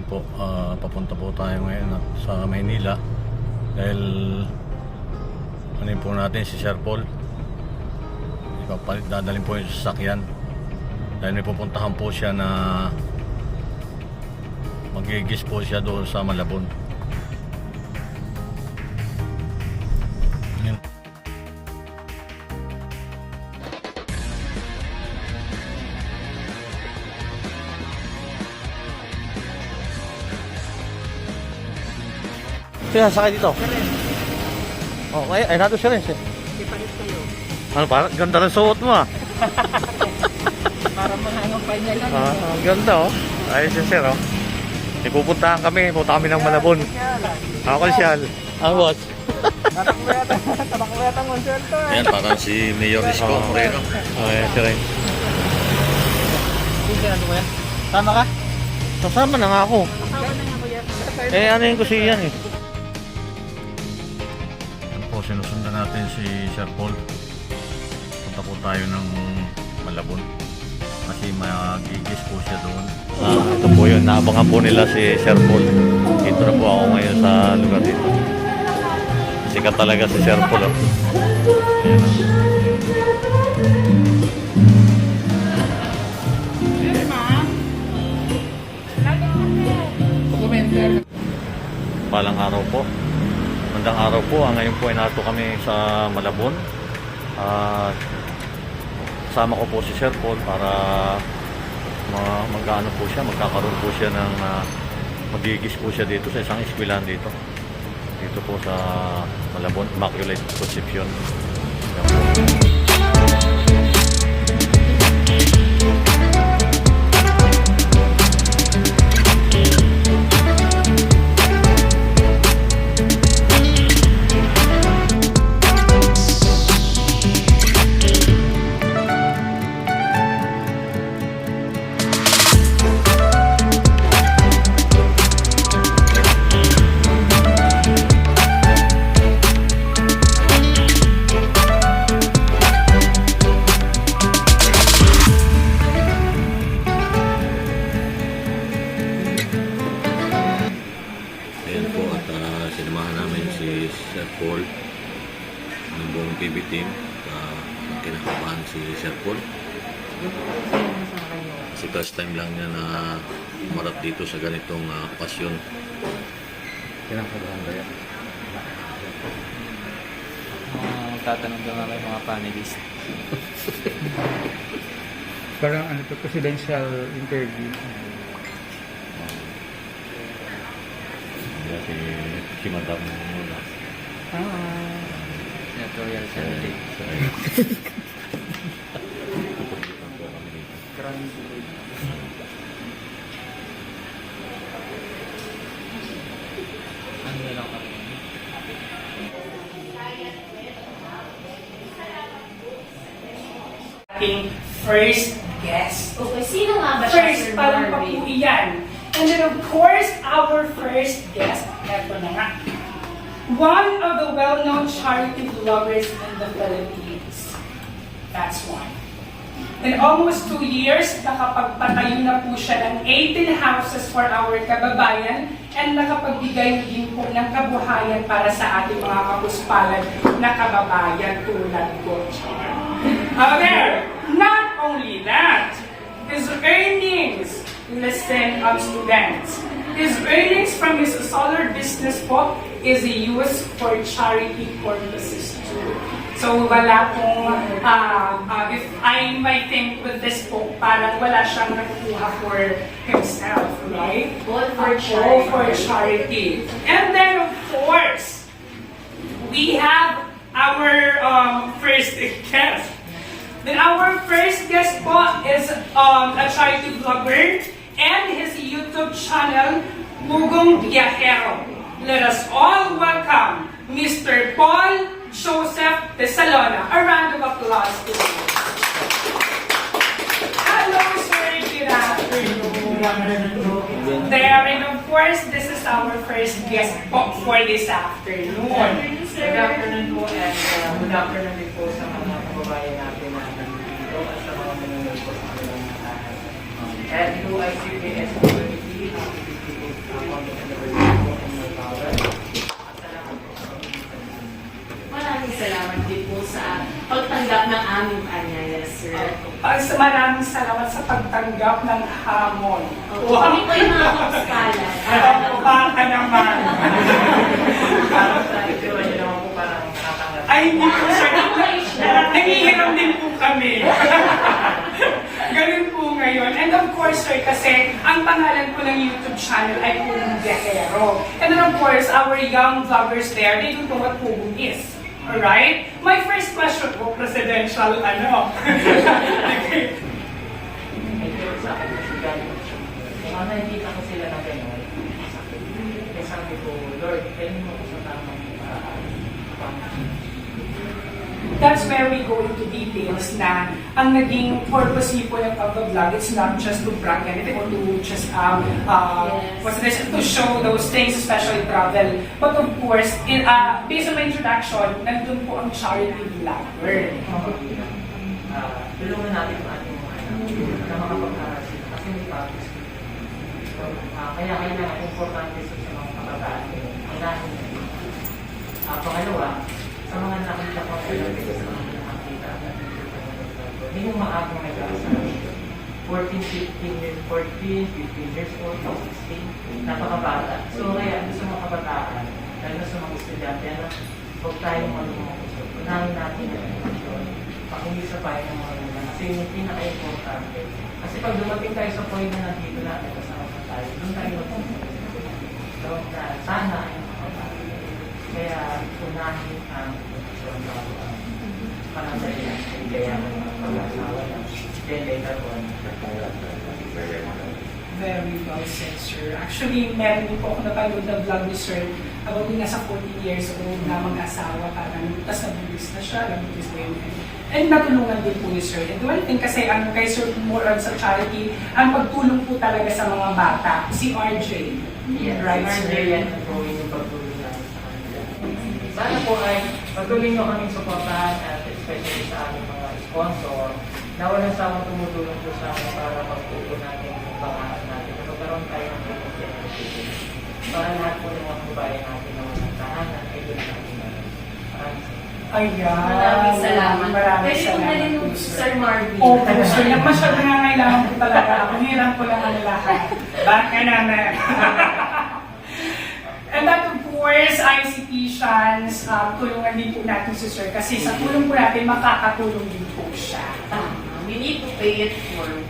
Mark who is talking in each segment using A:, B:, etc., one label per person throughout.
A: po, papunta po tayo ngayon sa Maynila dahil po natin si Sir Paul. Dadalhin po yung sasakyan dahil may pupuntahan po siya na magigis po siya doon sa Malabon. Kaya sakay dito. Oh, ay nato siya rin siya.
B: Ipalit kayo.
A: Ano parang ganda rin suot mo ah.
B: Para mahangang pa niya lang.
A: Ang ganda oh. Ayos siya sir oh. Ipupuntahan kami, punta kami ng Malabon. Ako kasyal. Ang boss.
B: Tabak mo yata ng konserto eh.
A: Ayan, parang si Mayor Isko Moreno. Okay, sir eh.
B: Hindi ka na mo yan? Tama ka?
A: Kasama na nga ako.
B: Kasama na nga ko yan.
A: Eh, ano yung kusiyan yan eh. Yan po, sinusundan natin si Sir Paul. Punta po tayo ng Malabon. Kasi magigis po siya doon. Ito po yun, naabangan po nila si Sir Paul. Dito na po ako ngayon sa lugar dito. Sikat talaga si Sir Paul. Oh. Palang araw po. Magandang araw po. Ngayon po ay nato kami sa Malabon. Kasama ko po si Sir Paul para mag-ano po siya, magkakaroon po siya ng magigis po siya dito sa isang eskwelahan dito. Dito po sa Malabon, Immaculate Conception. Sinamahan namin si Sir Paul ng buong PB team. Kinakabahan si Sir Paul kasi first time lang niya na umarap dito sa ganitong pasyon. Kinakabahan ba yan?
B: Tatanong doon nga mga panelist.
C: Parang ano to, presidential interview.
A: Si Madam muna.
B: Senatorial candidate. Ano na lang kami?
D: Ating first guest.
E: Okay, sino nga ba siya?
D: First, parang papuiyan. And then of course, our first guest, eto na nga. One of the well-known charity vloggers in the Philippines. That's one. In almost 2 years, nakapagpatayo na po siya ng 18 houses for our kababayan and nakapagbigay din po ng kabuhayan para sa ating mga kapuspalad na kababayan tulad ko. However, not only that, his earnings, listen students, his earnings from his solar business po is used for charity purposes too. So wala pong, if I might think with this po, parang wala siyang nakukuha for himself, right?
E: All for charity.
D: All for charity. And then of course, we have our first guest. Then our first guest po is a charity vlogger and his YouTube channel, Pugong Byahero. Let us all welcome Mr. Paul Joseph de Salona. A round of applause to him. Hello, sir. Good afternoon. There, and of course, this is our first guest po for this afternoon.
B: Good afternoon po and good afternoon din po sa mga kababayan natin na nandito at sa mga manonood po sa kanilang tahan. And who I CBS community, happy
D: maraming salamat sa pagtanggap ng hamon.
E: Kami po yung mga kapskalan.
D: Baka naman.
B: Parang sa itsura niyo naman po parang nakatanggap.
D: Ay, hindi po, sir. Nangihiram din po kami. Ganun po ngayon. And of course, sir, kasi ang pangalan po ng YouTube channel ay Pugong Byahero. And then of course, our young vloggers there, they don't know what Pugong is. Alright? My first question po, presidential, ano? Okay.
B: Medyo sa akin kasi galing. Kung nakikita ko sila na gano'n, kaya sabi ko, Lord, pwede mo ko sa tamang
D: That's where we go into details na ang naging purpose niyo po ng pag-vlog, it's not just to brag anything or to just what's this, to show those things, especially travel. But of course, based on my introduction, nandun po ang charity vlogger.
B: Tulungan natin ang ating mga anak na makapag-aral sila kasi may practice. Kaya kailangan importante sa mga kababayan. Ang natin. Pangalawa, sa mga nakita ko sa mga nakita hindi yung maagang nag-aasal 14, 15 years old, 16, napakabata. So kaya sa mga kabataan, lalo na sa mga estudyante, huwag tayong malumukos. Unahin natin ang edukasyon, pakingisa pa yung mga luna. Kasi yung pinaka-importante. Kasi pag dumating tayo sa point na nandito natin, kasama pa tayo, doon tayo magpapagod. So sana yung kaya unahin ang edukasyon bago ang panandalian sa igayaman ng pag-asawa ng then later on.
D: Very well said, sir. Actually, meron din po ako napanood na vlog ni sir about yung nasa 14 years old na mag-asawa, parang tapos nabubis na siya, nabubis na yun. And natulungan din po ni sir. And one thing kasi ang kay sir more on sa charity, ang pagtulong po talaga sa mga bata, si RJ.
B: Yes,
D: Right,
B: RJ
D: sir?
B: yan ang gawin yung pagtulong namin sa kanila. Sana po ay patuloy nyo kaming suportahan at especially sa aming mga sponsor na walang sawang tumutulong po sa amin para magpupo natin yung pangarap natin. Magkaroon tayo ng education para lahat po ng mga kababayan natin na walang tahanan ay doon natin natin.
D: Ayan.
E: Maraming salamat.
D: Maraming
E: Pwede kong
D: salamat
E: halin
D: po,
E: mo, Sir Marvin.
D: Opo, sir. Masyado nangangailangan po talaga ako. Hiram ko lang ang lahat. Baka naman. And that of course, ICP Shans, tulungan din po natin si sir. Kasi sa tulong po natin, makakatulong din po siya.
E: We need to pay it forward.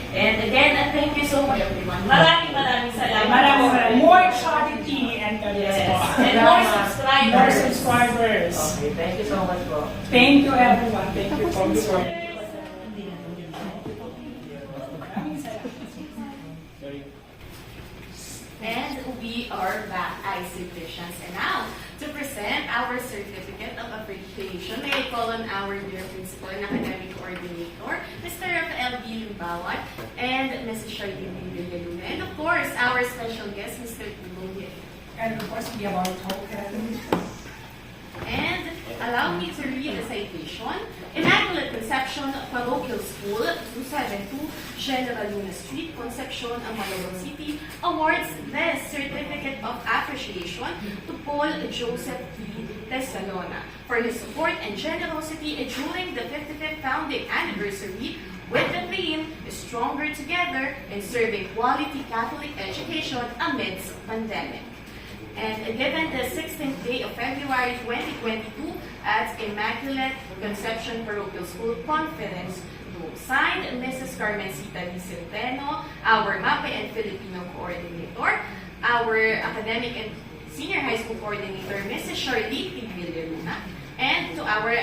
E: And again, thank you so much everyone. Maraming salamat.
D: Maraming. More charity and
E: Yes.
D: po.
E: And more subscribers.
D: More subscribers.
B: Okay, thank you so much po.
D: Thank you everyone. Thank you for sir.
E: And we are back, ICPians. And now, to present our certificate of appreciation, may I call on our dear principal and academic coordinator, Mr. Rafael B. Limbawan, and Mrs. Charlene Villaluna, and of course, our special guest, Mr. Pugong Byahero.
D: And of course, we have our token.
E: And allow me to read the citation. Immaculate Conception Parochial School, 272 General Luna Street, Concepcion, Amalabon City, awards this Certificate of Appreciation to Paul Joseph P. Tesalona for his support and generosity during the 55th founding anniversary with the theme Stronger Together in Serving Quality Catholic Education Amidst Pandemic. And given the 16th day of February 2022 at Immaculate Conception Parochial School Conference, signed Mrs. Carmencita Di Centeno, our MAPE and Filipino coordinator, our academic and senior high school coordinator, Mrs. Charlene P. Villaluna, and to our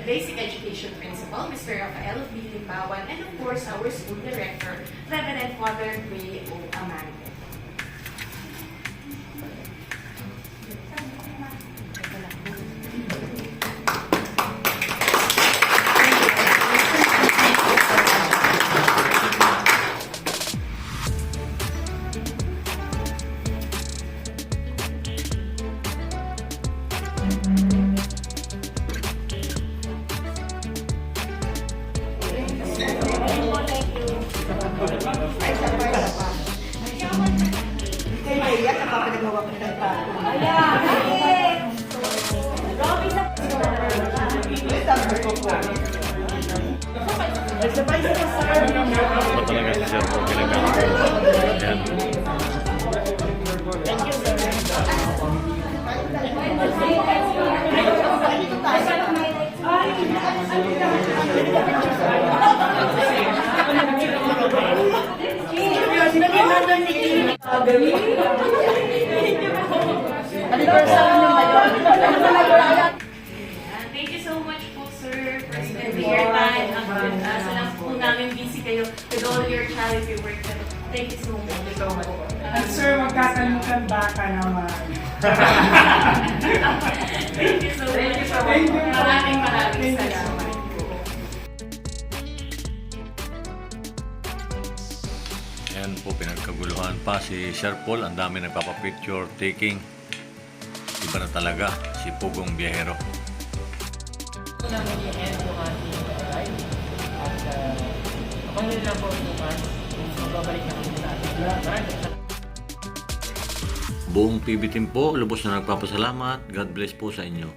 E: basic education principal, Mr. Rafael B. Limbawan, and of course our school director, Reverend Father Ray O. Amante.
A: Iba talaga si Sir Paul Pinagkagulohan. Ayan.
E: Thank you so much po, sir, for spending your time. Salamat po namin busy kayo with all your charity work. Thank you so much.
D: At sir, magkakalimutan baka naman.
E: Thank you so much.
D: Thank you.
E: Maraming salamat.
A: Ayan po, pinagkaguluhan pa si Sir Paul. Ang dami nagpapapicture taking. Iba na talaga si Pugong Byahero.
B: Ito namin i-end yung ating live. At ako nyo lang po bukas. Magbabalik na kami sa ating vlog.
A: Buong PB team po, lubos na nagpapasalamat. God bless po sa inyo.